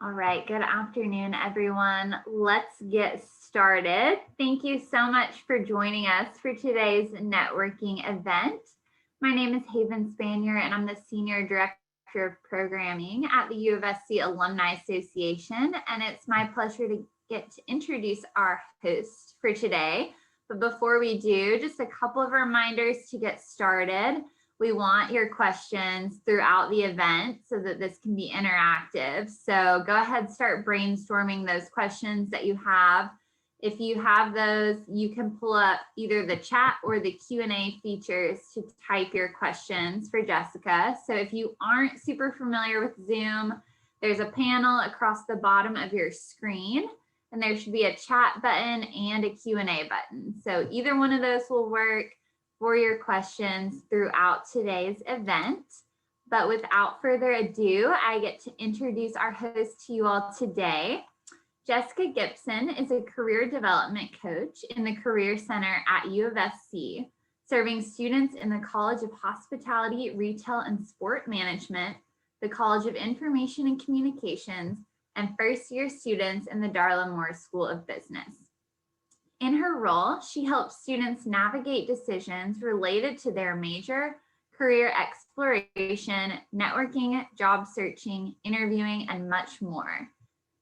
All right, good afternoon, everyone. Let's get started. Thank you so much for joining us for today's networking event. My name is Haven Spanier, and I'm the Senior Director of Programming at the UofSC Alumni Association, and it's my pleasure to get to introduce our host for today. But before we do, just a couple of reminders to get started. We want your questions throughout the event so that this can be interactive. So go ahead, start brainstorming those questions that you have. If you have those, you can pull up either the chat or the Q&A features to type your questions for Jessica. So if you aren't super familiar with Zoom, there's a panel across the bottom of your screen, and there should be a chat button and a Q&A button. So either one of those will work for your questions throughout today's event. But without further ado, I get to introduce our host to you all today. Jessica Gibson is a career development coach in the Career Center at UofSC, serving students in the College of Hospitality, Retail, and Sport Management, the College of Information and Communications, and first-year students in the Darla Moore School of Business. In her role, she helps students navigate decisions related to their major, career exploration, networking, job searching, interviewing, and much more.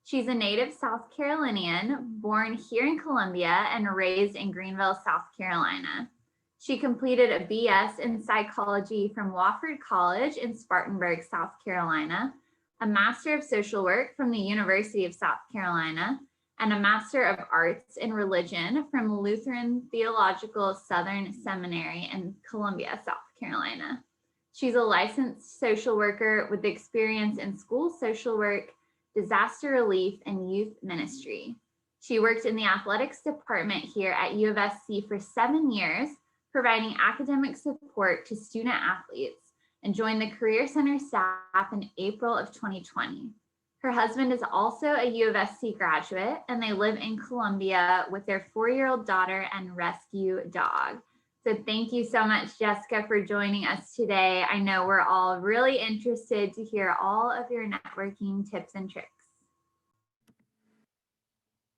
She's a native South Carolinian, born here in Columbia and raised in Greenville, South Carolina. She completed a BS in psychology from Wofford College in Spartanburg, South Carolina, a Master of Social Work from the University of South Carolina, and a Master of Arts in Religion from Lutheran Theological Southern Seminary in Columbia, South Carolina. She's a licensed social worker with experience in school social work, disaster relief, and youth ministry. She worked in the athletics department here at UofSC for 7 years, providing academic support to student athletes, and joined the Career Center staff in April of 2020. Her husband is also a UofSC graduate, and they live in Columbia with their 4-year-old daughter and rescue dog. So thank you so much, Jessica, for joining us today. I know we're all really interested to hear all of your networking tips and tricks.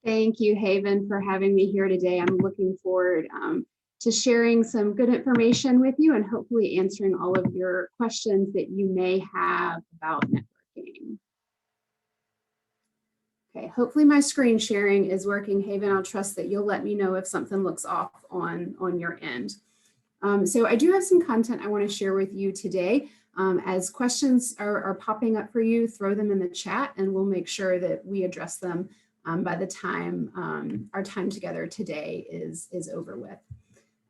Thank you, Haven, for having me here today. I'm looking forward to sharing some good information with you and hopefully answering all of your questions that you may have about networking. Okay, hopefully my screen sharing is working. Haven, I'll trust that you'll let me know if something looks off on your end. So I do have some content I want to share with you today. As questions are popping up for you, throw them in the chat and we'll make sure that we address them by the time our time together today is over with.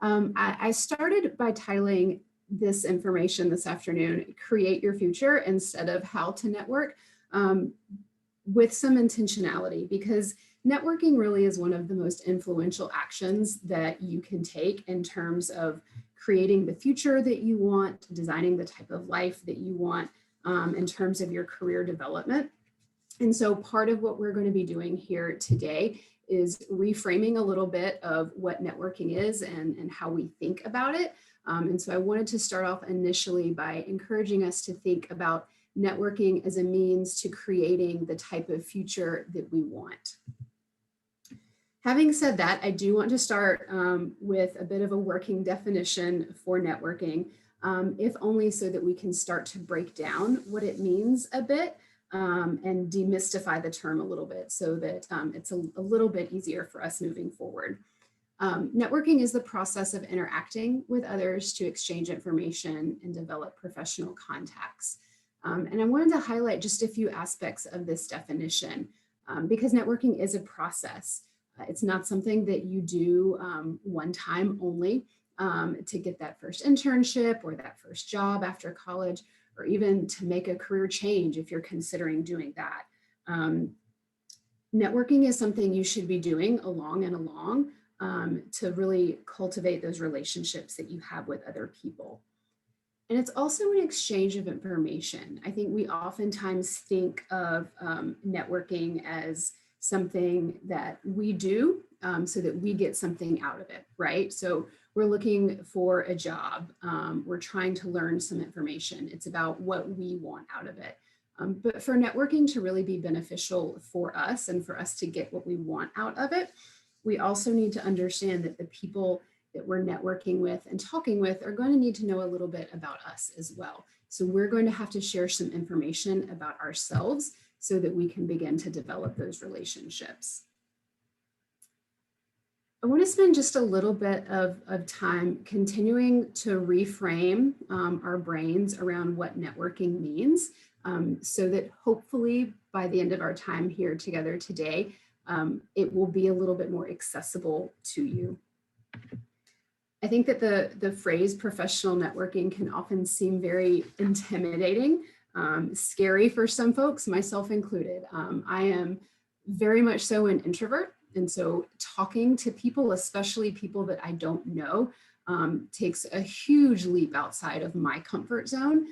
I started by titling this information this afternoon, Create Your Future instead of How to Network, with some intentionality, because networking really is one of the most influential actions that you can take in terms of creating the future that you want, designing the type of life that you want in terms of your career development. And so part of what we're going to be doing here today is reframing a little bit of what networking is and how we think about it. And so I wanted to start off initially by encouraging us to think about networking as a means to creating the type of future that we want. Having said that, I do want to start with a bit of a working definition for networking, if only so that we can start to break down what it means a bit and demystify the term a little bit so that it's a little bit easier for us moving forward. Networking is the process of interacting with others to exchange information and develop professional contacts. And I wanted to highlight just a few aspects of this definition because networking is a process. It's not something that you do one time only to get that first internship or that first job after college, or even to make a career change if you're considering doing that. Networking is something you should be doing along and along to really cultivate those relationships that you have with other people. And it's also an exchange of information. I think we oftentimes think of networking as something that we do so that we get something out of it, right? So we're looking for a job. We're trying to learn some information. It's about what we want out of it. But for networking to really be beneficial for us and for us to get what we want out of it, we also need to understand that the people that we're networking with and talking with are going to need to know a little bit about us as well. So we're going to have to share some information about ourselves so that we can begin to develop those relationships. I want to spend just a little bit of time continuing to reframe our brains around what networking means, so that hopefully by the end of our time here together today, it will be a little bit more accessible to you. I think that the phrase professional networking can often seem very intimidating, scary for some folks, myself included. I am very much so an introvert. And so talking to people, especially people that I don't know, takes a huge leap outside of my comfort zone.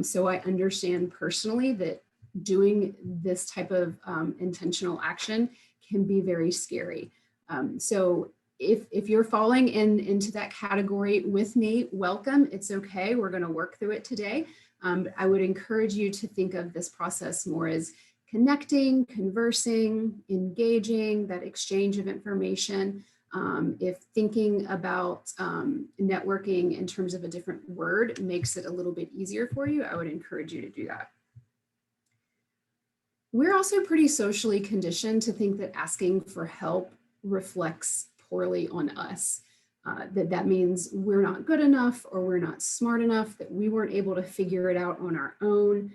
So I understand personally that doing this type of intentional action can be very scary. So if you're falling into that category with me, welcome. It's okay. We're going to work through it today. I would encourage you to think of this process more as connecting, conversing, engaging, that exchange of information. If thinking about networking in terms of a different word makes it a little bit easier for you, I would encourage you to do that. We're also pretty socially conditioned to think that asking for help reflects poorly on us. That means we're not good enough or we're not smart enough, that we weren't able to figure it out on our own.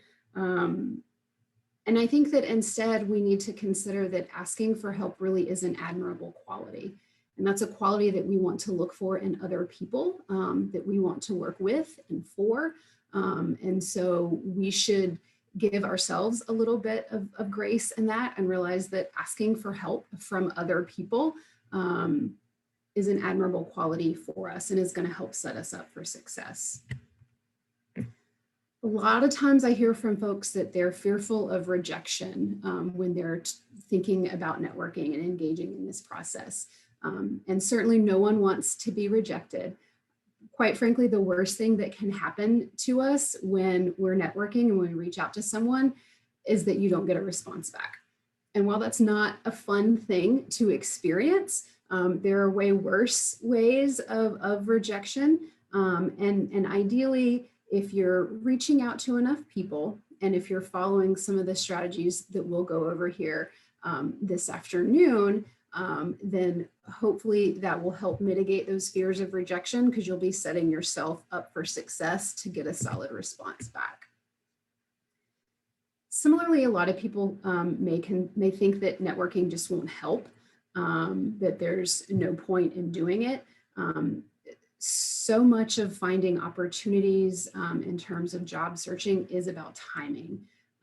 And I think that instead we need to consider that asking for help really is an admirable quality. And that's a quality that we want to look for in other people, that we want to work with and for. And so we should give ourselves a little bit of grace in that and realize that asking for help from other people is an admirable quality for us and is going to help set us up for success. A lot of times I hear from folks that they're fearful of rejection when they're thinking about networking and engaging in this process. And certainly no one wants to be rejected. Quite frankly, the worst thing that can happen to us when we're networking and when we reach out to someone is that you don't get a response back. And while that's not a fun thing to experience, there are way worse ways of rejection. And ideally, if you're reaching out to enough people, and if you're following some of the strategies that we'll go over here this afternoon, then hopefully that will help mitigate those fears of rejection, because you'll be setting yourself up for success to get a solid response back. Similarly, a lot of people may think that networking just won't help, that there's no point in doing it. So much of finding opportunities in terms of job searching is about timing.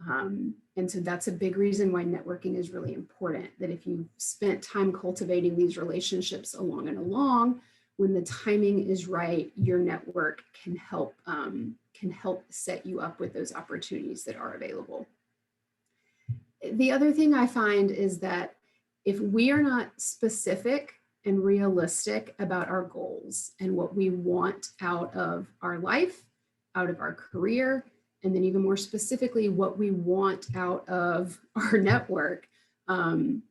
And so that's a big reason why networking is really important, that if you've spent time cultivating these relationships along, when the timing is right, your network can help set you up with those opportunities that are available. The other thing I find is that if we are not specific and realistic about our goals and what we want out of our life, out of our career, and then even more specifically, what we want out of our network, then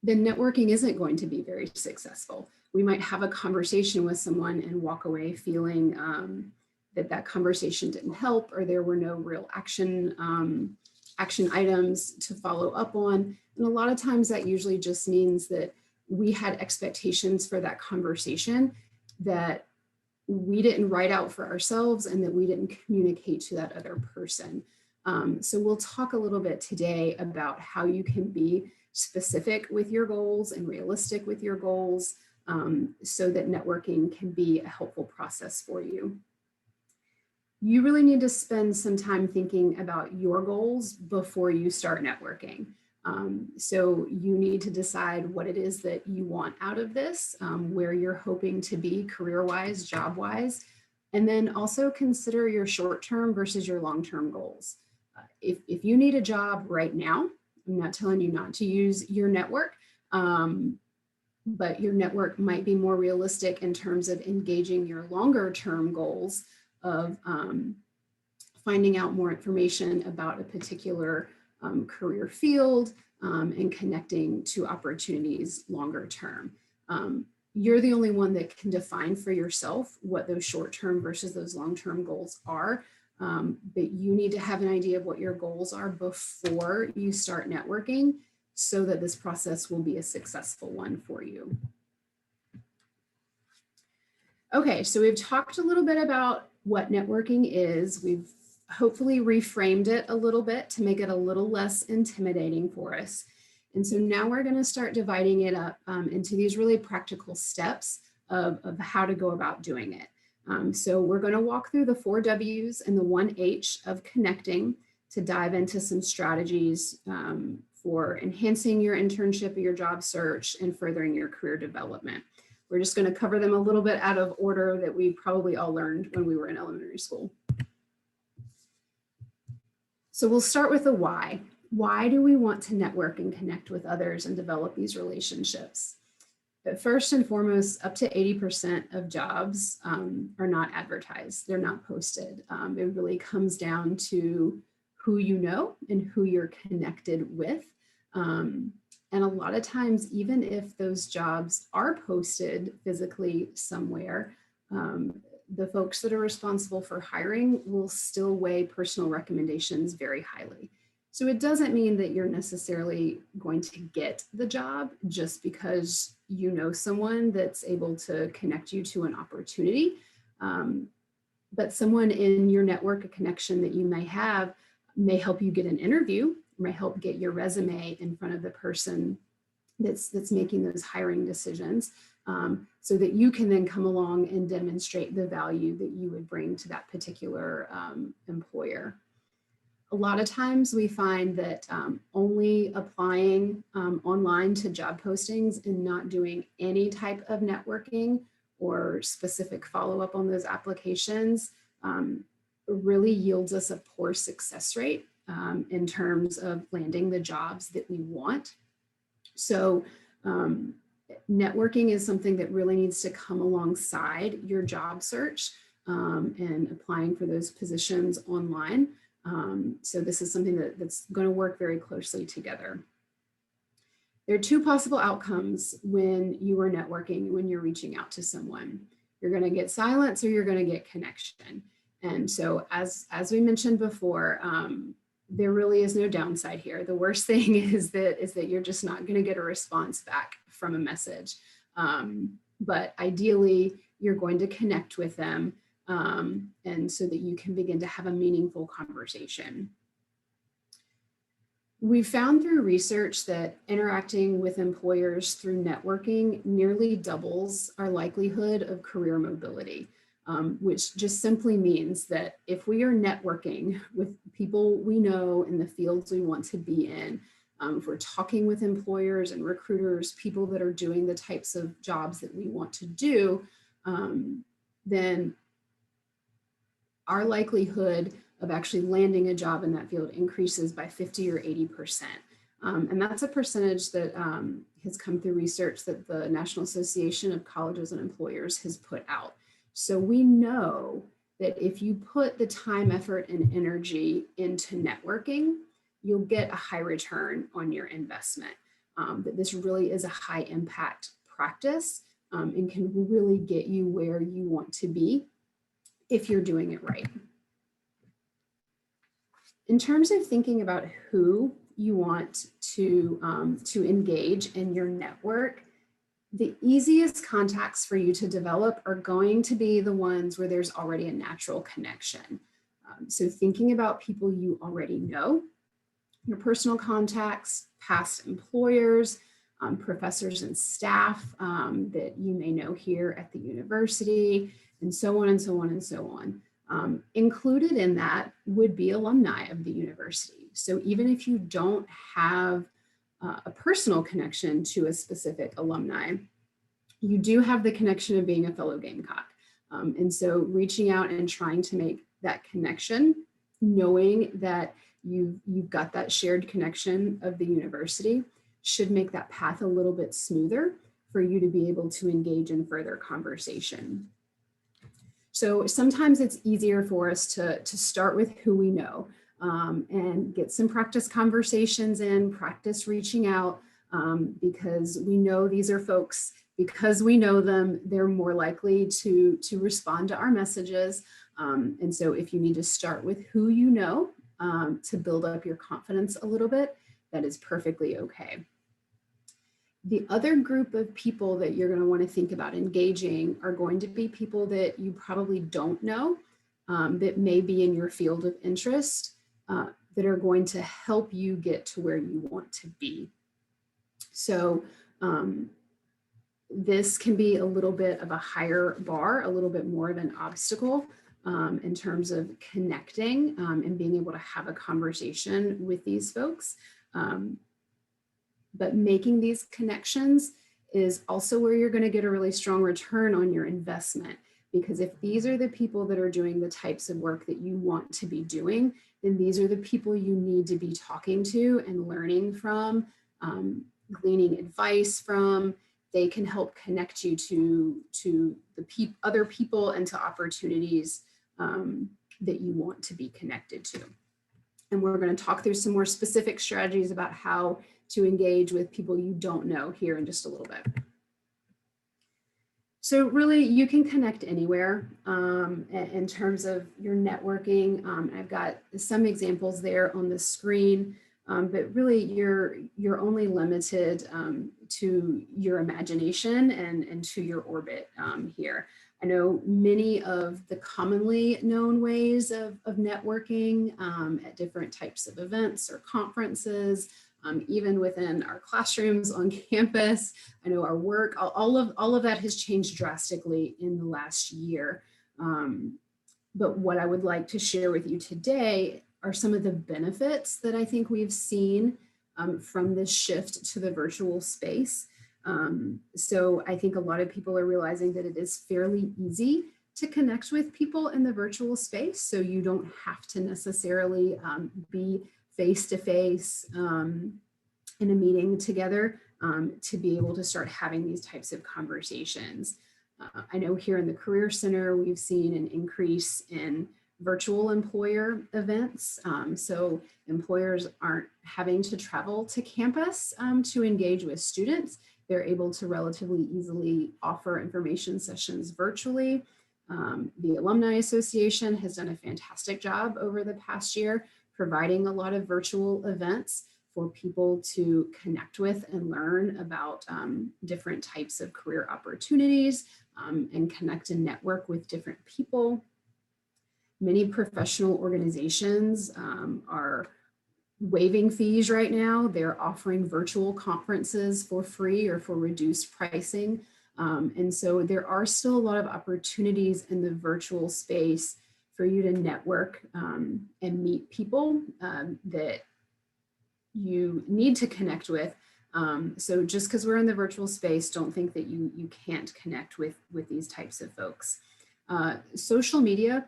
networking isn't going to be very successful. We might have a conversation with someone and walk away feeling that conversation didn't help, or there were no real action items to follow up on. And a lot of times that usually just means that we had expectations for that conversation that we didn't write out for ourselves and that we didn't communicate to that other person. So we'll talk a little bit today about how you can be specific with your goals and realistic with your goals, so that networking can be a helpful process for you. You really need to spend some time thinking about your goals before you start networking. So you need to decide what it is that you want out of this, where you're hoping to be career-wise, job-wise, and then also consider your short-term versus your long-term goals. If you need a job right now, I'm not telling you not to use your network, but your network might be more realistic in terms of engaging your longer-term goals of finding out more information about a particular career field, and connecting to opportunities longer term. You're the only one that can define for yourself what those short-term versus those long-term goals are. But you need to have an idea of what your goals are before you start networking so that this process will be a successful one for you. Okay, so we've talked a little bit about what networking is. We've hopefully reframed it a little bit to make it a little less intimidating for us. And so now we're going to start dividing it up into these really practical steps of how to go about doing it. So we're going to walk through the 4 W's and the 1 H of connecting to dive into some strategies for enhancing your internship or your job search and furthering your career development. We're just going to cover them a little bit out of order that we probably all learned when we were in elementary school. So we'll start with the why. Why do we want to network and connect with others and develop these relationships? But first and foremost, up to 80% of jobs are not advertised. They're not posted. It really comes down to who you know and who you're connected with. And a lot of times, even if those jobs are posted physically somewhere, the folks that are responsible for hiring will still weigh personal recommendations very highly. So it doesn't mean that you're necessarily going to get the job just because you know someone that's able to connect you to an opportunity. But someone in your network, a connection that you may have, may help you get an interview, may help get your resume in front of the person that's making those hiring decisions, so that you can then come along and demonstrate the value that you would bring to that particular employer. A lot of times we find that only applying online to job postings and not doing any type of networking or specific follow-up on those applications really yields us a poor success rate in terms of landing the jobs that we want. So networking is something that really needs to come alongside your job search and applying for those positions online. So this is something that's going to work very closely together. There are 2 possible outcomes when you are networking, when you're reaching out to someone. You're going to get silence or you're going to get connection. And so as we mentioned before, there really is no downside here. The worst thing is that you're just not going to get a response back from a message. But ideally, you're going to connect with them and so that you can begin to have a meaningful conversation. We found through research that interacting with employers through networking nearly doubles our likelihood of career mobility. Which just simply means that if we are networking with people we know in the fields we want to be in, if we're talking with employers and recruiters, people that are doing the types of jobs that we want to do, then our likelihood of actually landing a job in that field increases by 50 or 80%. And that's a percentage that has come through research that the National Association of Colleges and Employers has put out. So we know that if you put the time, effort, and energy into networking, you'll get a high return on your investment. That this really is a high impact practice and can really get you where you want to be if you're doing it right. In terms of thinking about who you want to engage in your network, the easiest contacts for you to develop are going to be the ones where there's already a natural connection. So thinking about people you already know, your personal contacts, past employers, professors and staff that you may know here at the university, and so on and so on and so on. Included in that would be alumni of the university. So even if you don't have a personal connection to a specific alumni, you do have the connection of being a fellow Gamecock. And so reaching out and trying to make that connection, knowing that you've got that shared connection of the university, should make that path a little bit smoother for you to be able to engage in further conversation. So sometimes it's easier for us to start with who we know and get some practice conversations in, practice reaching out, because we know these are folks, because we know them, they're more likely to respond to our messages. And so if you need to start with who you know to build up your confidence a little bit, that is perfectly okay. The other group of people that you're going to want to think about engaging are going to be people that you probably don't know, that may be in your field of interest, that are going to help you get to where you want to be. So this can be a little bit of a higher bar, a little bit more of an obstacle in terms of connecting and being able to have a conversation with these folks. But making these connections is also where you're going to get a really strong return on your investment. Because if these are the people that are doing the types of work that you want to be doing, then these are the people you need to be talking to and learning from, gleaning advice from. They can help connect you to the other people and to opportunities that you want to be connected to. And we're going to talk through some more specific strategies about how to engage with people you don't know here in just a little bit. So really, you can connect anywhere in terms of your networking. I've got some examples there on the screen, but really you're only limited to your imagination and to your orbit here. I know many of the commonly known ways of networking at different types of events or conferences, even within our classrooms on campus. I know our work, all of that has changed drastically in the last year. But what I would like to share with you today are some of the benefits that I think we've seen from this shift to the virtual space. So I think a lot of people are realizing that it is fairly easy to connect with people in the virtual space. So you don't have to necessarily be face-to-face in a meeting together to be able to start having these types of conversations. I know here in the Career Center, we've seen an increase in virtual employer events. So employers aren't having to travel to campus to engage with students. They're able to relatively easily offer information sessions virtually. The Alumni Association has done a fantastic job over the past year, providing a lot of virtual events for people to connect with and learn about different types of career opportunities and connect and network with different people. Many professional organizations are waiving fees right now. They're offering virtual conferences for free or for reduced pricing. And so there are still a lot of opportunities in the virtual space for you to network and meet people that you need to connect with. So just because we're in the virtual space, don't think that you can't connect with these types of folks. Social media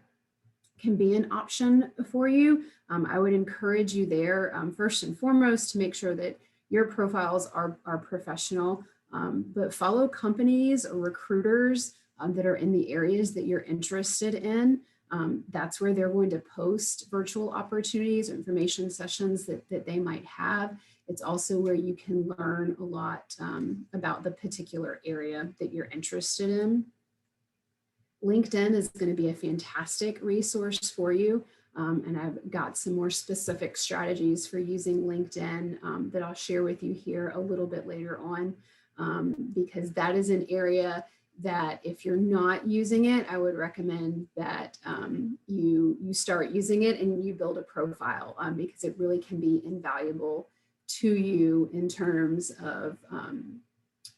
can be an option for you. I would encourage you there, first and foremost, to make sure that your profiles are professional, but follow companies or recruiters that are in the areas that you're interested in. That's where they're going to post virtual opportunities or information sessions that they might have. It's also where you can learn a lot about the particular area that you're interested in. LinkedIn is going to be a fantastic resource for you. And I've got some more specific strategies for using LinkedIn that I'll share with you here a little bit later on, because that is an area that if you're not using it, I would recommend that you start using it and you build a profile because it really can be invaluable to you in terms of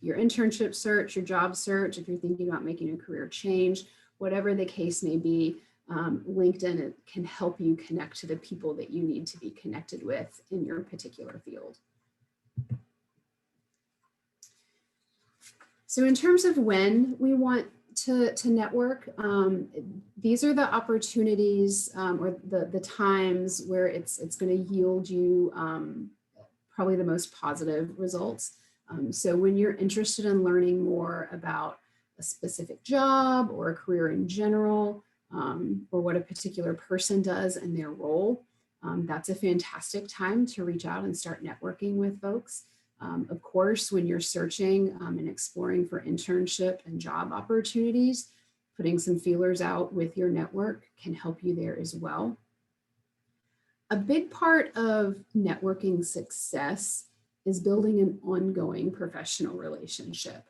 your internship search, your job search, if you're thinking about making a career change, whatever the case may be. LinkedIn can help you connect to the people that you need to be connected with in your particular field. So in terms of when we want to network, these are the opportunities or the times where it's going to yield you probably the most positive results. So when you're interested in learning more about a specific job or a career in general, or what a particular person does in their role, that's a fantastic time to reach out and start networking with folks. Of course, when you're searching and exploring for internship and job opportunities, putting some feelers out with your network can help you there as well. A big part of networking success is building an ongoing professional relationship.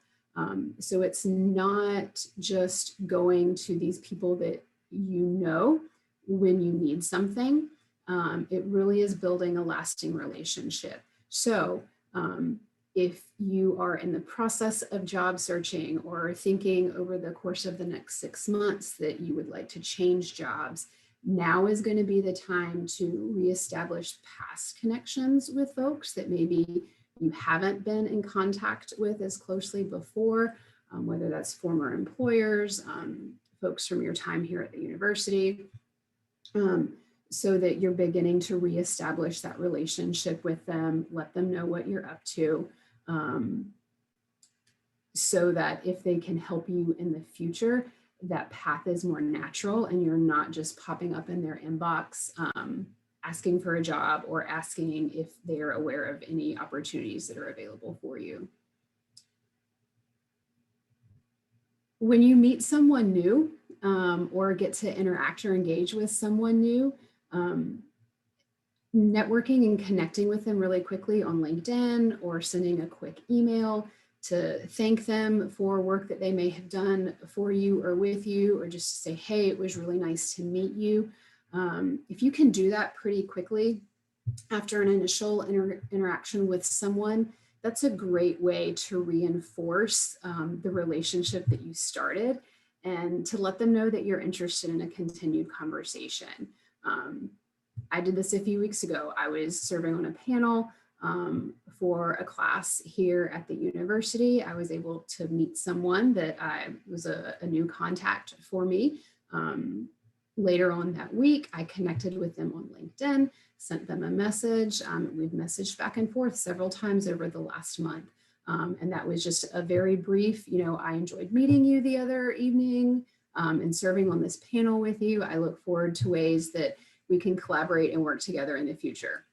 So it's not just going to these people that you know when you need something. It really is building a lasting relationship. So if you are in the process of job searching or thinking over the course of the next 6 months that you would like to change jobs, now is going to be the time to reestablish past connections with folks that maybe you haven't been in contact with as closely before, whether that's former employers, folks from your time here at the university, so that you're beginning to reestablish that relationship with them, let them know what you're up to, so that if they can help you in the future, that path is more natural and you're not just popping up in their inbox asking for a job or asking if they're aware of any opportunities that are available for you. When you meet someone new or get to interact or engage with someone new, networking and connecting with them really quickly on LinkedIn or sending a quick email to thank them for work that they may have done for you or with you, or just to say, hey, it was really nice to meet you. If you can do that pretty quickly after an initial interaction with someone, that's a great way to reinforce the relationship that you started and to let them know that you're interested in a continued conversation. I did this a few weeks ago. I was serving on a panel for a class here at the university. I was able to meet someone that was a new contact for me. Later on that week, I connected with them on LinkedIn, sent them a message. We've messaged back and forth several times over the last month. And that was just a very brief, I enjoyed meeting you the other evening and serving on this panel with you. I look forward to ways that we can collaborate and work together in the future.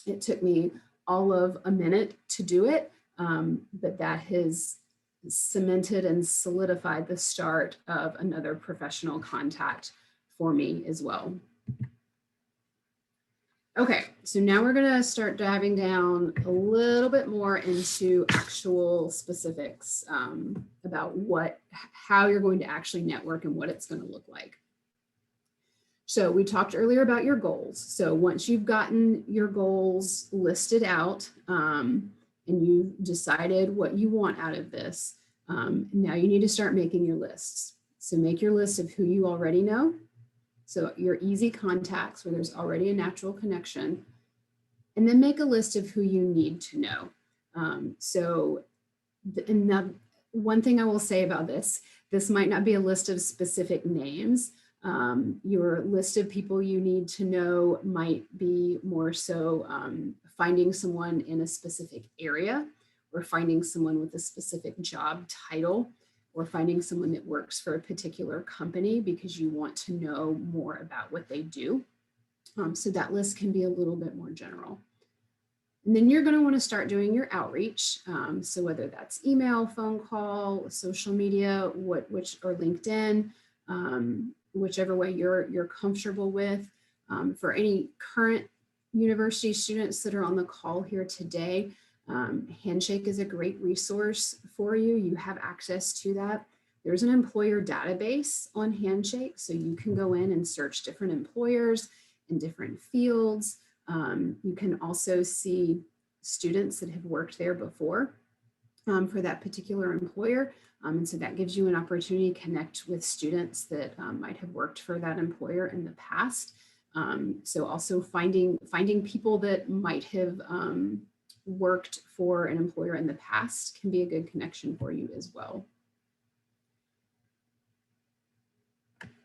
It took me all of a minute to do it, but that has cemented and solidified the start of another professional contact for me as well. Okay, so now we're going to start diving down a little bit more into actual specifics about how you're going to actually network and what it's going to look like. So we talked earlier about your goals. So once you've gotten your goals listed out and you've decided what you want out of this, now you need to start making your lists. So make your list of who you already know. So your easy contacts where there's already a natural connection, and then make a list of who you need to know. One thing I will say about this might not be a list of specific names. Your list of people you need to know might be more so finding someone in a specific area, or finding someone with a specific job title, or finding someone that works for a particular company because you want to know more about what they do. So that list can be a little bit more general. And then you're going to want to start doing your outreach. So whether that's email, phone call, social media, or LinkedIn, whichever way you're comfortable with. For any current university students that are on the call here today, Handshake is a great resource for you. You have access to that. There's an employer database on Handshake, so you can go in and search different employers in different fields. You can also see students that have worked there before for that particular employer. And so that gives you an opportunity to connect with students that might have worked for that employer in the past. So also finding people that might have worked for an employer in the past can be a good connection for you as well.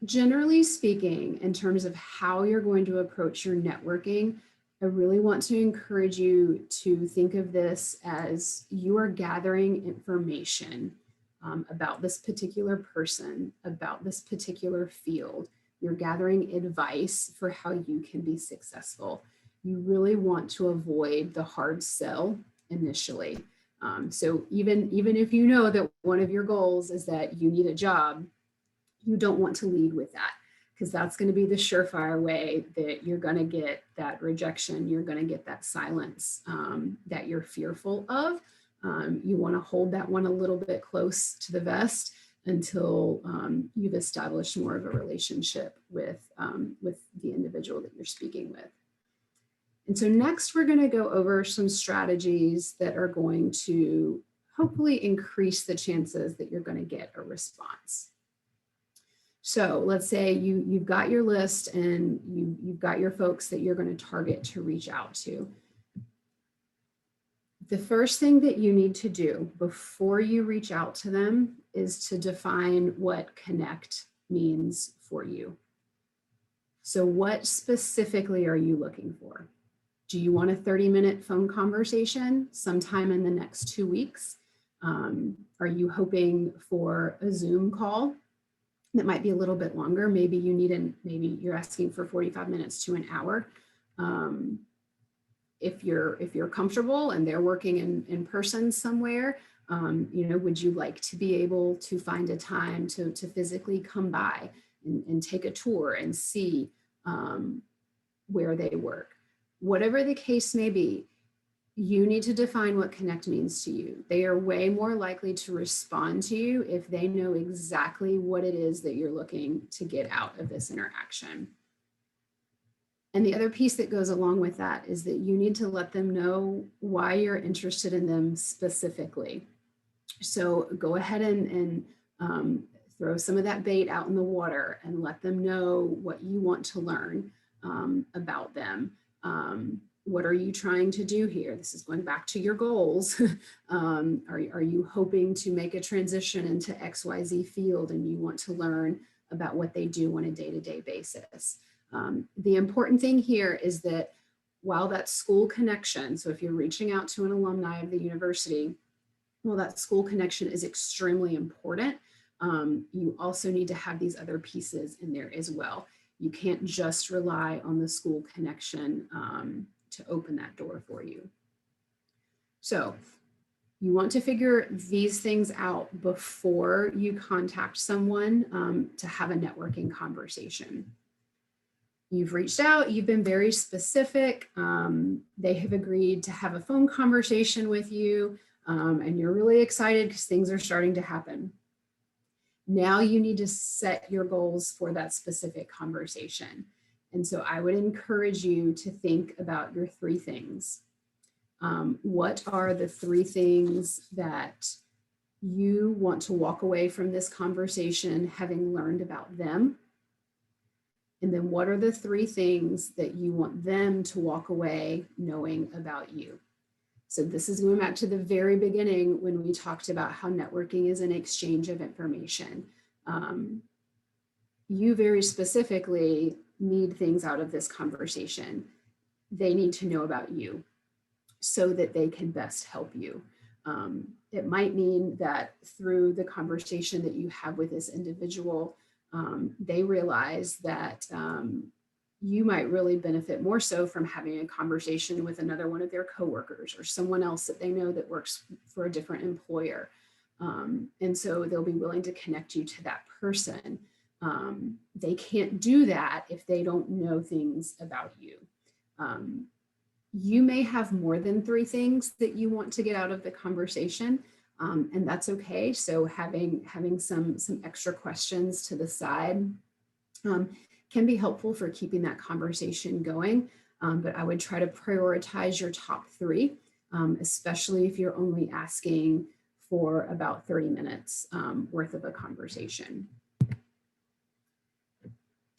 Generally speaking, in terms of how you're going to approach your networking, I really want to encourage you to think of this as you are gathering information about this particular person, about this particular field. You're gathering advice for how you can be successful. You really want to avoid the hard sell initially. So even if you know that one of your goals is that you need a job, you don't want to lead with that, because that's going to be the surefire way that you're going to get that rejection. You're going to get that silence that you're fearful of. You want to hold that one a little bit close to the vest until you've established more of a relationship with the individual that you're speaking with. And so next, we're going to go over some strategies that are going to hopefully increase the chances that you're going to get a response. So let's say you've got your list and you've got your folks that you're going to target to reach out to. The first thing that you need to do before you reach out to them is to define what connect means for you. So what specifically are you looking for? Do you want a 30-minute phone conversation sometime in the next 2 weeks? Are you hoping for a Zoom call that might be a little bit longer? Maybe you need maybe you're asking for 45 minutes to an hour. If you're comfortable and they're working in person somewhere, would you like to be able to find a time to physically come by and take a tour and see where they work? Whatever the case may be, you need to define what connect means to you. They are way more likely to respond to you if they know exactly what it is that you're looking to get out of this interaction. And the other piece that goes along with that is that you need to let them know why you're interested in them specifically. So go ahead and throw some of that bait out in the water and let them know what you want to learn about them. What are you trying to do here? This is going back to your goals. Are you hoping to make a transition into XYZ field and you want to learn about what they do on a day-to-day basis? The important thing here is that while that school connection, so if you're reaching out to an alumni of the university, well, that school connection is extremely important. You also need to have these other pieces in there as well. You can't just rely on the school connection to open that door for you. So you want to figure these things out before you contact someone to have a networking conversation. You've reached out, you've been very specific. They have agreed to have a phone conversation with you, and you're really excited because things are starting to happen. Now you need to set your goals for that specific conversation. And so I would encourage you to think about your 3 things. What are the 3 things that you want to walk away from this conversation having learned about them? And then what are the 3 things that you want them to walk away knowing about you? So this is going back to the very beginning when we talked about how networking is an exchange of information. You very specifically need things out of this conversation. They need to know about you so that they can best help you. It might mean that through the conversation that you have with this individual, they realize that you might really benefit more so from having a conversation with another one of their coworkers or someone else that they know that works for a different employer. And so they'll be willing to connect you to that person. They can't do that if they don't know things about you. You may have more than 3 things that you want to get out of the conversation, and that's okay. So having some extra questions to the side can be helpful for keeping that conversation going. But I would try to prioritize your top 3, especially if you're only asking for about 30 minutes worth of a conversation.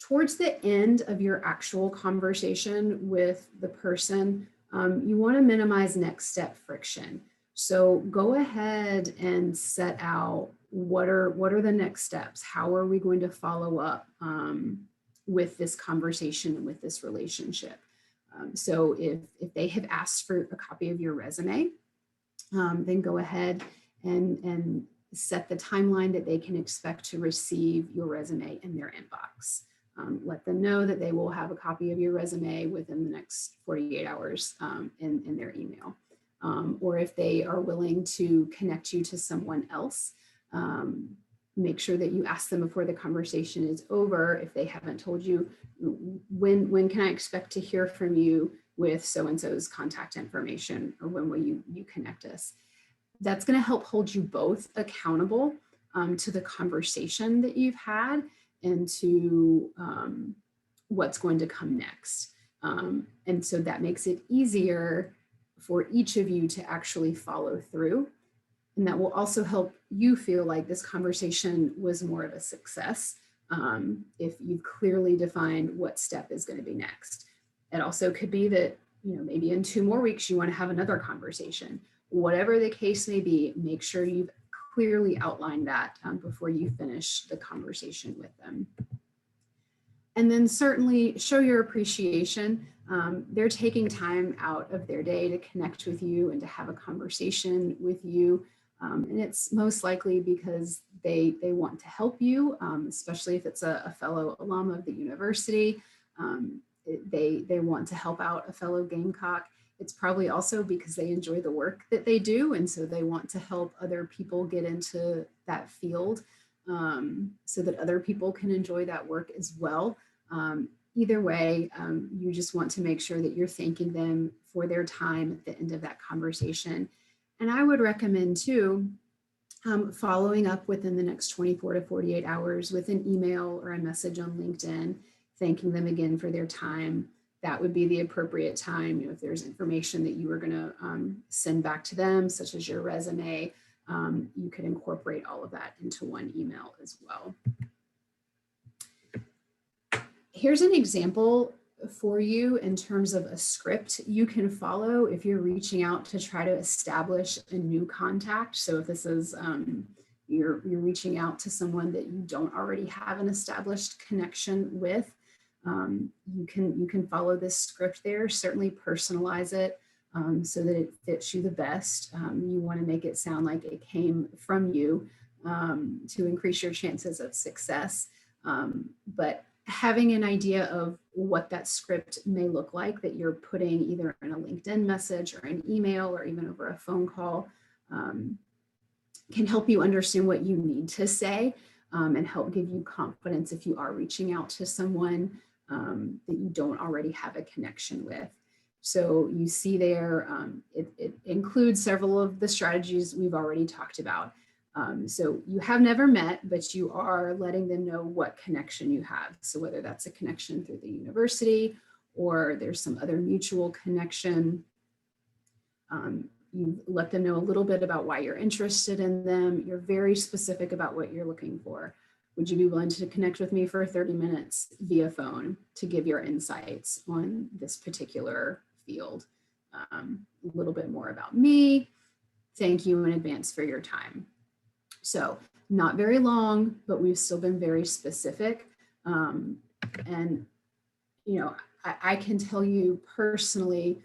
Towards the end of your actual conversation with the person, you want to minimize next step friction. So go ahead and set out what are the next steps? How are we going to follow up with this conversation and with this relationship? So if they have asked for a copy of your resume, then go ahead and set the timeline that they can expect to receive your resume in their inbox. Let them know that they will have a copy of your resume within the next 48 hours in their email. Or if they are willing to connect you to someone else, make sure that you ask them before the conversation is over. If they haven't told you, when can I expect to hear from you with so-and-so's contact information, or when will you connect us? That's going to help hold you both accountable to the conversation that you've had and to what's going to come next. And so that makes it easier for each of you to actually follow through. And that will also help you feel like this conversation was more of a success if you've clearly defined what step is going to be next. It also could be that, maybe in 2 more weeks, you want to have another conversation. Whatever the case may be, make sure you've clearly outlined that before you finish the conversation with them. And then certainly show your appreciation. They're taking time out of their day to connect with you and to have a conversation with you. And it's most likely because they want to help you, especially if it's a fellow alum of the university. They want to help out a fellow Gamecock. It's probably also because they enjoy the work that they do, and so they want to help other people get into that field so that other people can enjoy that work as well. Either way, you just want to make sure that you're thanking them for their time at the end of that conversation. And I would recommend too, following up within the next 24 to 48 hours with an email or a message on LinkedIn, thanking them again for their time. That would be the appropriate time. If there's information that you were going to send back to them, such as your resume, you could incorporate all of that into one email as well. Here's an example for you in terms of a script you can follow if you're reaching out to try to establish a new contact. So if this is, you're reaching out to someone that you don't already have an established connection with, you can follow this script there. Certainly personalize it so that it fits you the best. You want to make it sound like it came from you to increase your chances of success. But having an idea of what that script may look like that you're putting either in a LinkedIn message or an email or even over a phone call can help you understand what you need to say and help give you confidence if you are reaching out to someone that you don't already have a connection with. So you see there, it includes several of the strategies we've already talked about. So you have never met, but you are letting them know what connection you have. So whether that's a connection through the university or there's some other mutual connection, you let them know a little bit about why you're interested in them. You're very specific about what you're looking for. Would you be willing to connect with me for 30 minutes via phone to give your insights on this particular field? A little bit more about me. Thank you in advance for your time. So not very long, but we've still been very specific. And, I can tell you personally,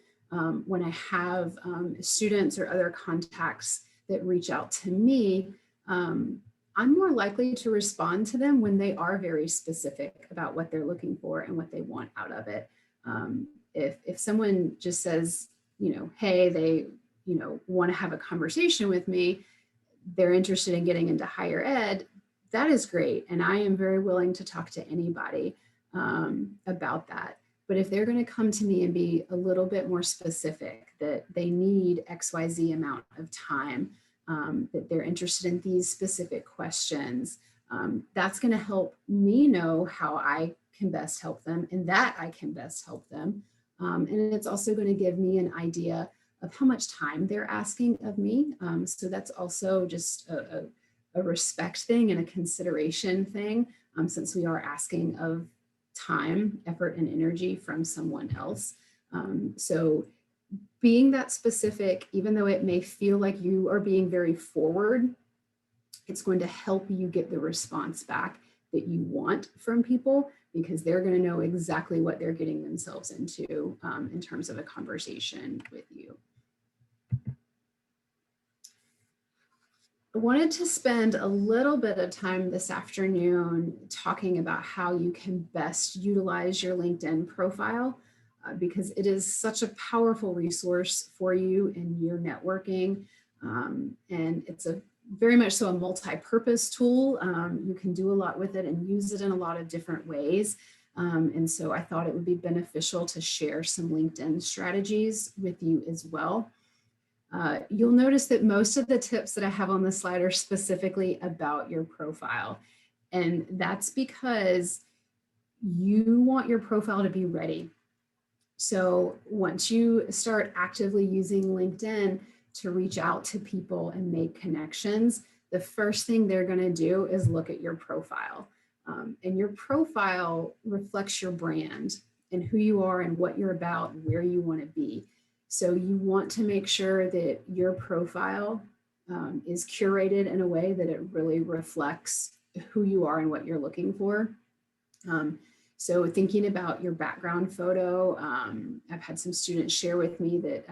when I have students or other contacts that reach out to me, I'm more likely to respond to them when they are very specific about what they're looking for and what they want out of it. If someone just says, hey, they, want to have a conversation with me, they're interested in getting into higher ed, that is great. And I am very willing to talk to anybody about that. But if they're going to come to me and be a little bit more specific that they need XYZ amount of time, that they're interested in these specific questions, that's going to help me know how I can best help them and that I can best help them. And it's also going to give me an idea of how much time they're asking of me. So that's also just a respect thing and a consideration thing, since we are asking of time, effort, and energy from someone else. So being that specific, even though it may feel like you are being very forward, it's going to help you get the response back that you want from people, because they're going to know exactly what they're getting themselves into in terms of a conversation with you. I wanted to spend a little bit of time this afternoon talking about how you can best utilize your LinkedIn profile because it is such a powerful resource for you in your networking. And it's a very much so a multi-purpose tool. You can do a lot with it and use it in a lot of different ways. And so I thought it would be beneficial to share some LinkedIn strategies with you as well. You'll notice that most of the tips that I have on the slide are specifically about your profile. And that's because you want your profile to be ready. So once you start actively using LinkedIn to reach out to people and make connections, the first thing they're going to do is look at your profile. And your profile reflects your brand and who you are and what you're about, where you want to be. So you want to make sure that your profile is curated in a way that it really reflects who you are and what you're looking for. So thinking about your background photo, I've had some students share with me that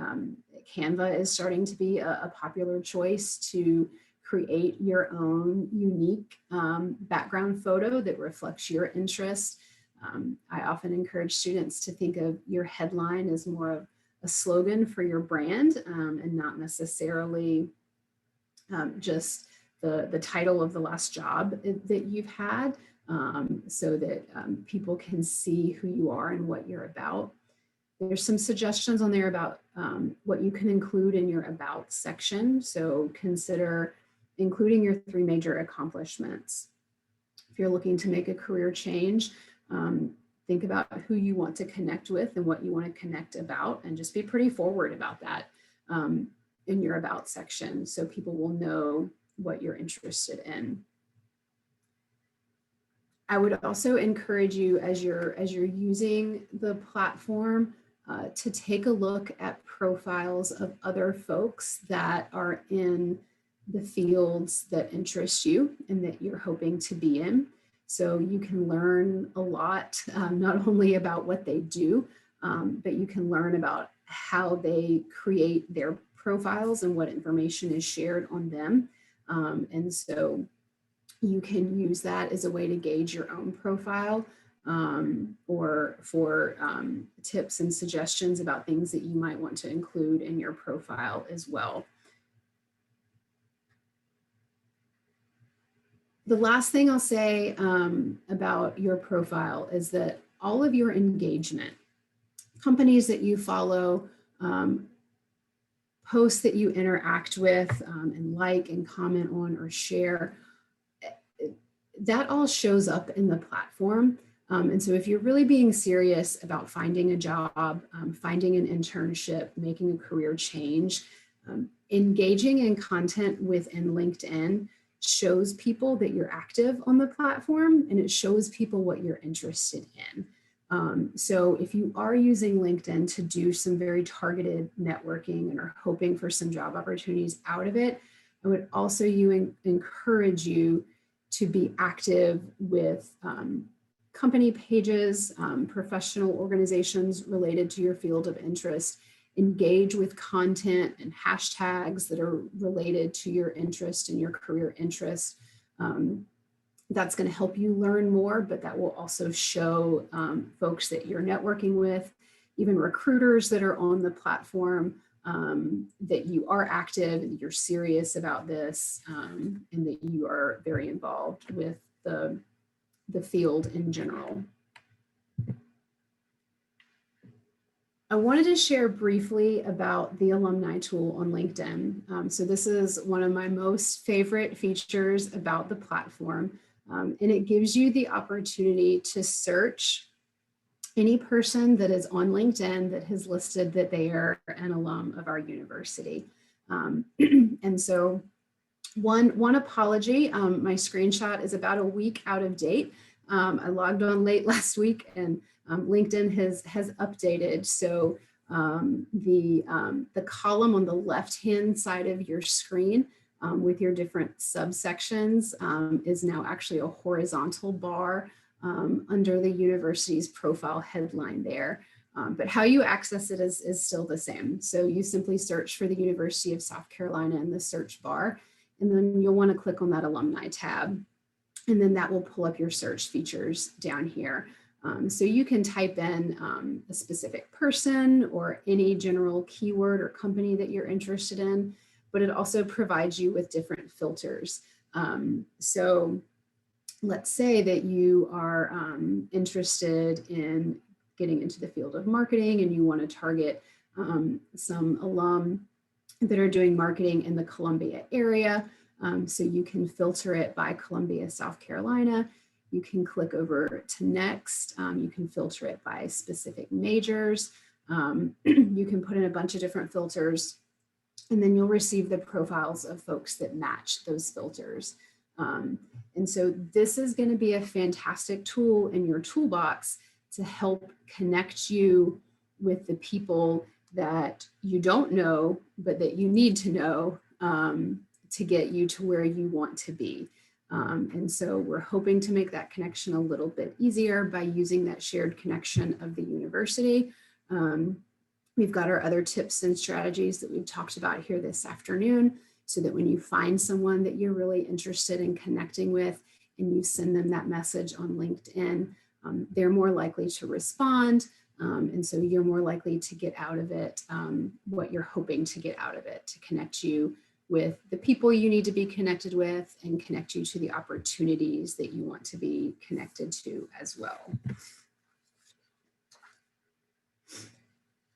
Canva is starting to be a popular choice to create your own unique background photo that reflects your interest. I often encourage students to think of your headline as more of a slogan for your brand and not necessarily just the title of the last job that you've had, so that people can see who you are and what you're about. There's some suggestions on there about what you can include in your about section. So consider including your 3 major accomplishments. If you're looking to make a career change, think about who you want to connect with and what you want to connect about, and just be pretty forward about that in your about section so people will know what you're interested in. I would also encourage you as you're using the platform to take a look at profiles of other folks that are in the fields that interest you and that you're hoping to be in. So you can learn a lot, not only about what they do, but you can learn about how they create their profiles and what information is shared on them. And so you can use that as a way to gauge your own profile or for tips and suggestions about things that you might want to include in your profile as well. The last thing I'll say about your profile is that all of your engagement, companies that you follow, posts that you interact with and like and comment on or share, that all shows up in the platform. And so if you're really being serious about finding a job, finding an internship, making a career change, engaging in content within LinkedIn shows people that you're active on the platform, and it shows people what you're interested in. So if you are using LinkedIn to do some very targeted networking and are hoping for some job opportunities out of it, I would also encourage you to be active with company pages, professional organizations related to your field of interest. Engage with content and hashtags that are related to your interest and your career interest. That's going to help you learn more, but that will also show folks that you're networking with, even recruiters that are on the platform, that you are active and you're serious about this, and that you are very involved with the field in general. I wanted to share briefly about the alumni tool on LinkedIn. So this is one of my most favorite features about the platform, and it gives you the opportunity to search any person that is on LinkedIn that has listed that they are an alum of our university. And so one apology, my screenshot is about a week out of date. I logged on late last week and LinkedIn has updated. So the column on the left-hand side of your screen with your different subsections is now actually a horizontal bar under the university's profile headline there. But how you access it is still the same. So you simply search for the University of South Carolina in the search bar, and then you'll want to click on that alumni tab, and then that will pull up your search features down here. So you can type in a specific person or any general keyword or company that you're interested in, but it also provides you with different filters. So let's say that you are interested in getting into the field of marketing and you want to target some alum that are doing marketing in the Columbia area. So you can filter it by Columbia, South Carolina. You can click over to next. You can filter it by specific majors. You can put in a bunch of different filters, and then you'll receive the profiles of folks that match those filters. And so this is going to be a fantastic tool in your toolbox to help connect you with the people that you don't know, but that you need to know to get you to where you want to be. And so we're hoping to make that connection a little bit easier by using that shared connection of the university. We've got our other tips and strategies that we've talked about here this afternoon, so that when you find someone that you're really interested in connecting with and you send them that message on LinkedIn, they're more likely to respond. And so you're more likely to get out of it what you're hoping to get out of it, to connect you with the people you need to be connected with and connect you to the opportunities that you want to be connected to as well.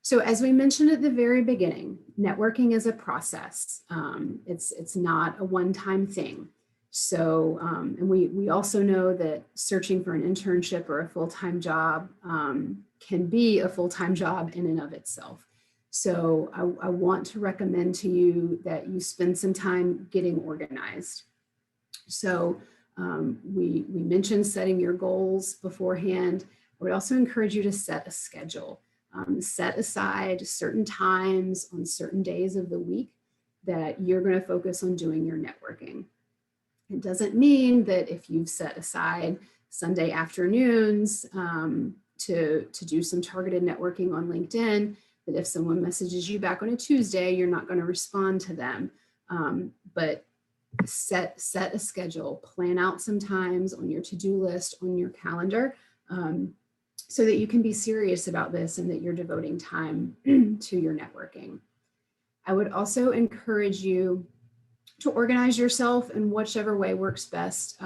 So as we mentioned at the very beginning, networking is a process. It's not a one-time thing. So, and we also know that searching for an internship or a full-time job can be a full-time job in and of itself. So I want to recommend to you that you spend some time getting organized. So we mentioned setting your goals beforehand. I would also encourage you to set a schedule. Set aside certain times on certain days of the week that you're going to focus on doing your networking. It doesn't mean that if you've set aside Sunday afternoons to do some targeted networking on LinkedIn, that if someone messages you back on a Tuesday, you're not going to respond to them. But set a schedule, plan out some times on your to-do list, on your calendar, so that you can be serious about this and that you're devoting time to your networking. I would also encourage you to organize yourself in whichever way works best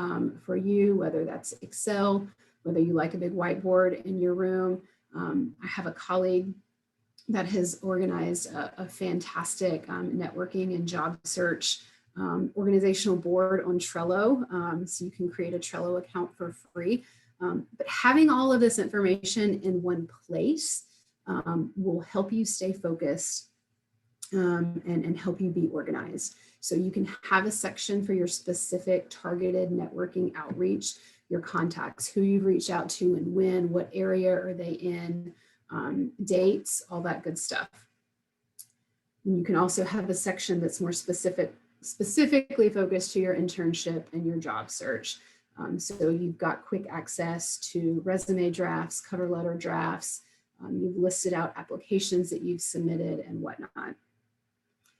for you, whether that's Excel, whether you like a big whiteboard in your room. I have a colleague that has organized a fantastic networking and job search organizational board on Trello. So you can create a Trello account for free. But having all of this information in one place will help you stay focused and help you be organized. So you can have a section for your specific targeted networking outreach, your contacts, who you've reached out to and when, what area are they in, dates, all that good stuff. And you can also have a section that's more specifically focused to your internship and your job search. So you've got quick access to resume drafts, cover letter drafts. You've listed out applications that you've submitted and whatnot.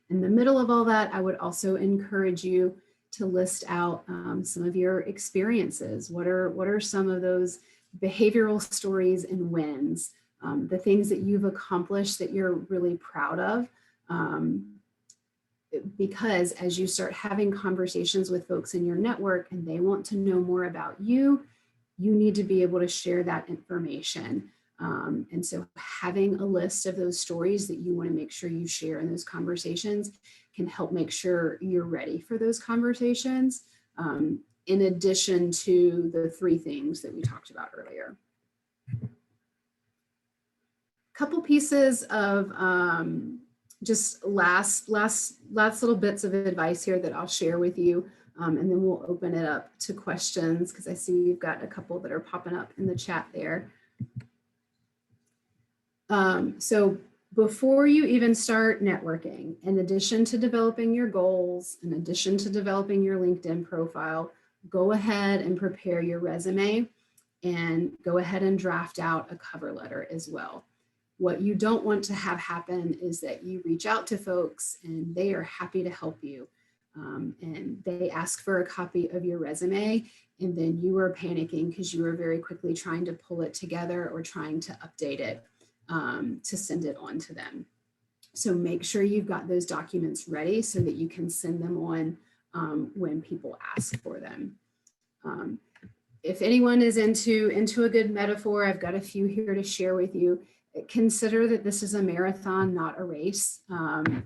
In the middle of all that, I would also encourage you to list out some of your experiences. What are some of those behavioral stories and wins, the things that you've accomplished that you're really proud of? Because as you start having conversations with folks in your network and they want to know more about you, you need to be able to share that information. And so having a list of those stories that you want to make sure you share in those conversations can help make sure you're ready for those conversations, in addition to the 3 things that we talked about earlier. Couple pieces of just last little bits of advice here that I'll share with you, and then we'll open it up to questions because I see you've got a couple that are popping up in the chat there. So before you even start networking, in addition to developing your goals, in addition to developing your LinkedIn profile, go ahead and prepare your resume and go ahead and draft out a cover letter as well. What you don't want to have happen is that you reach out to folks and they are happy to help you. and they ask for a copy of your resume, and then you are panicking because you are very quickly trying to pull it together or trying to update it to send it on to them. So make sure you've got those documents ready so that you can send them on when people ask for them. If anyone is into a good metaphor, I've got a few here to share with you. Consider that this is a marathon, not a race.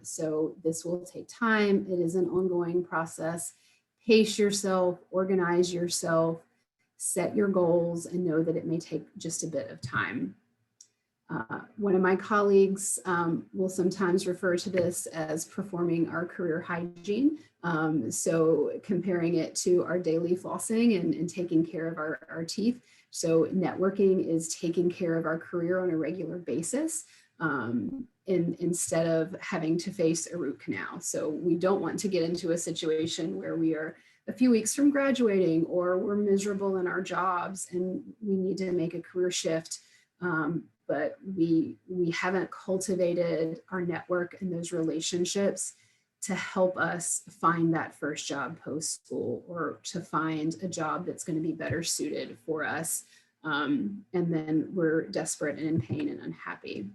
So this will take time. It is an ongoing process. Pace yourself, organize yourself, set your goals, and know that it may take just a bit of time. One of my colleagues will sometimes refer to this as performing our career hygiene. So comparing it to our daily flossing and taking care of our teeth. So networking is taking care of our career on a regular basis instead of having to face a root canal. So we don't want to get into a situation where we are a few weeks from graduating or we're miserable in our jobs and we need to make a career shift. But we haven't cultivated our network and those relationships to help us find that first job post-school or to find a job that's going to be better suited for us. And then we're desperate and in pain and unhappy.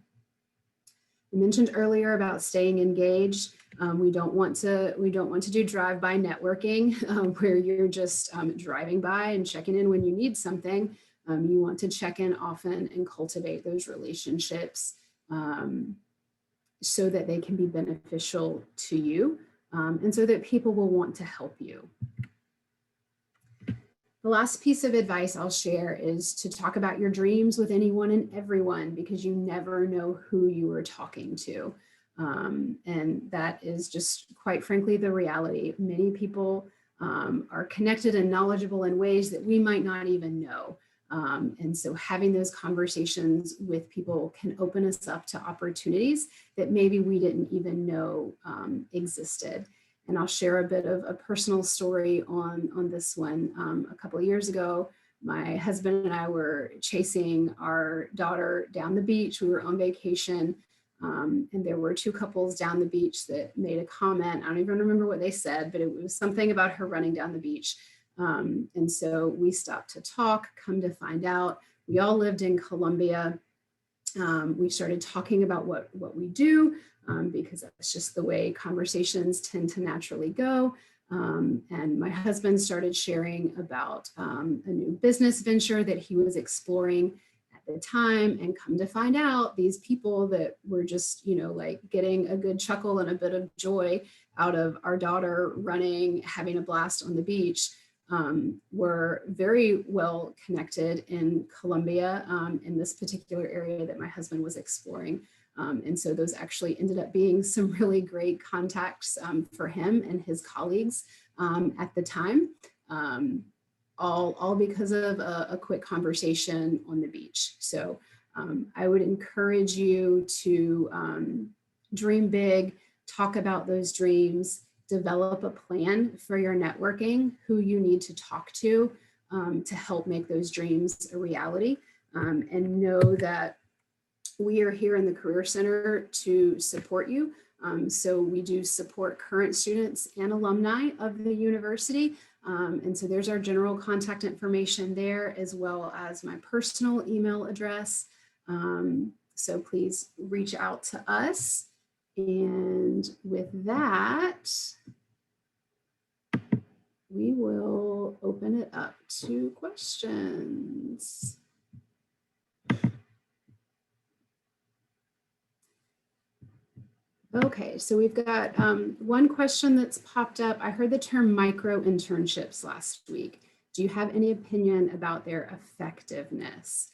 I mentioned earlier about staying engaged. We don't want to do drive-by networking where you're just driving by and checking in when you need something. You want to check in often and cultivate those relationships so that they can be beneficial to you and so that people will want to help you. The last piece of advice I'll share is to talk about your dreams with anyone and everyone because you never know who you are talking to. And that is just quite frankly the reality. Many people are connected and knowledgeable in ways that we might not even know. And so having those conversations with people can open us up to opportunities that maybe we didn't even know existed. And I'll share a bit of a personal story on this one. A couple of years ago, my husband and I were chasing our daughter down the beach. We were on vacation and there were two couples down the beach that made a comment. I don't even remember what they said, but it was something about her running down the beach. And so we stopped to talk, come to find out, we all lived in Columbia. We started talking about what we do because that's just the way conversations tend to naturally go. And my husband started sharing about a new business venture that he was exploring at the time, and come to find out these people that were just, like getting a good chuckle and a bit of joy out of our daughter running, having a blast on the beach, were very well connected in Columbia in this particular area that my husband was exploring. And so those actually ended up being some really great contacts for him and his colleagues at the time, all because of a quick conversation on the beach. So I would encourage you to dream big, talk about those dreams, develop a plan for your networking, who you need to talk to help make those dreams a reality, and know that we are here in the Career Center to support you. So we do support current students and alumni of the university. And so there's our general contact information there, as well as my personal email address. So please reach out to us. And with that, we will open it up to questions. Okay, so we've got one question that's popped up. I heard the term micro internships last week. Do you have any opinion about their effectiveness?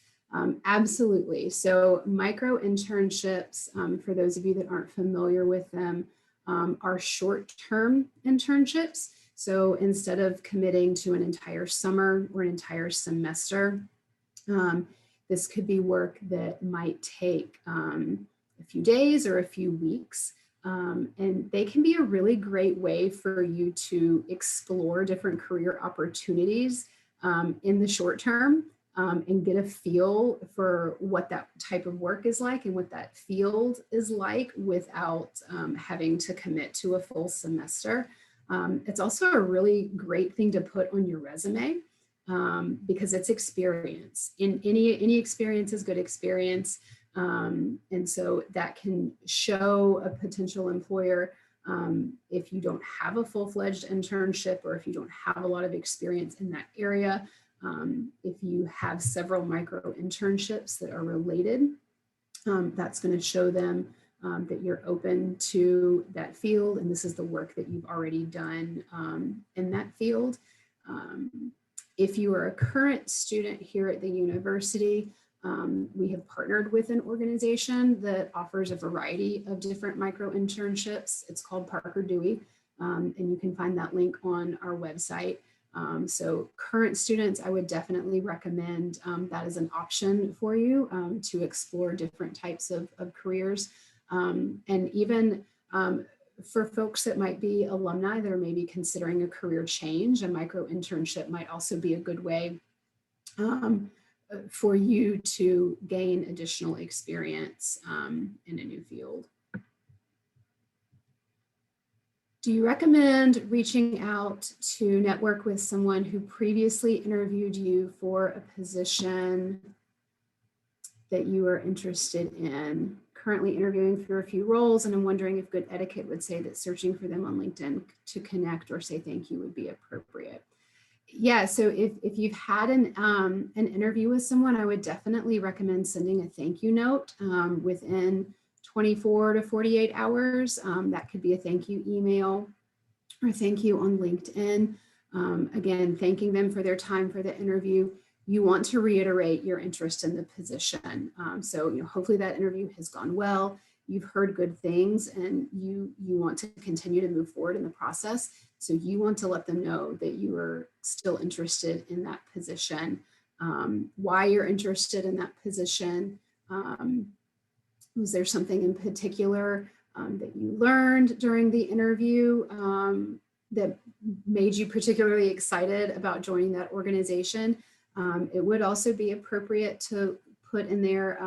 Absolutely. So micro internships, for those of you that aren't familiar with them, are short-term internships. So instead of committing to an entire summer or an entire semester, this could be work that might take a few days or a few weeks. And they can be a really great way for you to explore different career opportunities in the short term and get a feel for what that type of work is like and what that field is like without having to commit to a full semester. It's also a really great thing to put on your resume because it's experience. Any experience is good experience. And so that can show a potential employer if you don't have a full-fledged internship or if you don't have a lot of experience in that area. If you have several micro internships that are related, that's going to show them that you're open to that field, and this is the work that you've already done in that field. If you are a current student here at the university, we have partnered with an organization that offers a variety of different micro internships. It's called Parker Dewey, and you can find that link on our website. So current students, I would definitely recommend that as an option for you to explore different types of careers. And even for folks that might be alumni that are maybe considering a career change, a micro internship might also be a good way for you to gain additional experience in a new field. Do you recommend reaching out to network with someone who previously interviewed you for a position that you are interested in? Currently interviewing for a few roles, and I'm wondering if good etiquette would say that searching for them on LinkedIn to connect or say thank you would be appropriate. Yeah, so if you've had an interview with someone, I would definitely recommend sending a thank you note within 24 to 48 hours. That could be a thank you email or thank you on LinkedIn. Again, thanking them for their time for the interview. You want to reiterate your interest in the position. So hopefully that interview has gone well. You've heard good things and you want to continue to move forward in the process. So you want to let them know that you are still interested in that position, why you're interested in that position. Was there something in particular that you learned during the interview that made you particularly excited about joining that organization? It would also be appropriate to put in there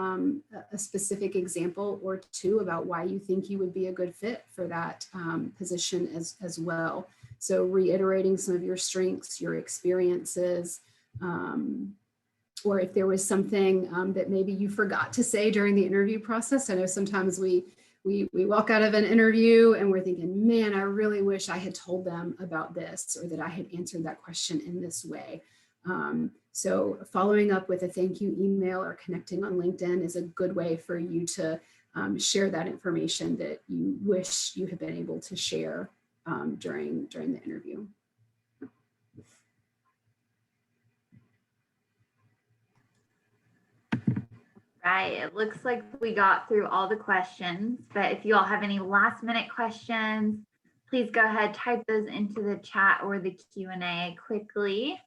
a specific example or two about why you think you would be a good fit for that position as well. So reiterating some of your strengths, your experiences, or if there was something that maybe you forgot to say during the interview process. I know sometimes we walk out of an interview and we're thinking, man, I really wish I had told them about this or that I had answered that question in this way. So following up with a thank you email or connecting on LinkedIn is a good way for you to share that information that you wish you had been able to share during the interview. Right, it looks like we got through all the questions, but if you all have any last minute questions, please go ahead, type those into the chat or the Q&A quickly.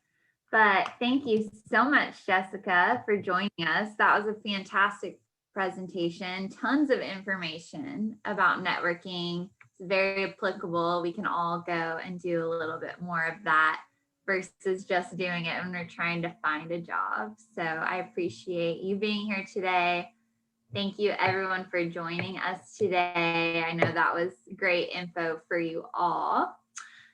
But thank you so much, Jessica, for joining us. That was a fantastic presentation, tons of information about networking. It's very applicable. We can all go and do a little bit more of that versus just doing it when we're trying to find a job. So I appreciate you being here today. Thank you everyone for joining us today. I know that was great info for you all.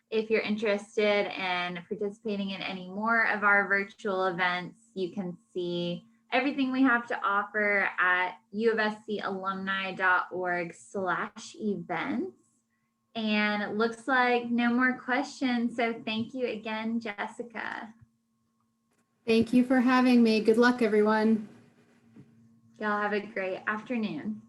If you're interested in participating in any more of our virtual events, you can see everything we have to offer at uofscalumni.org/events. And it looks like no more questions. So thank you again, Jessica. Thank you for having me. Good luck, everyone. Y'all have a great afternoon.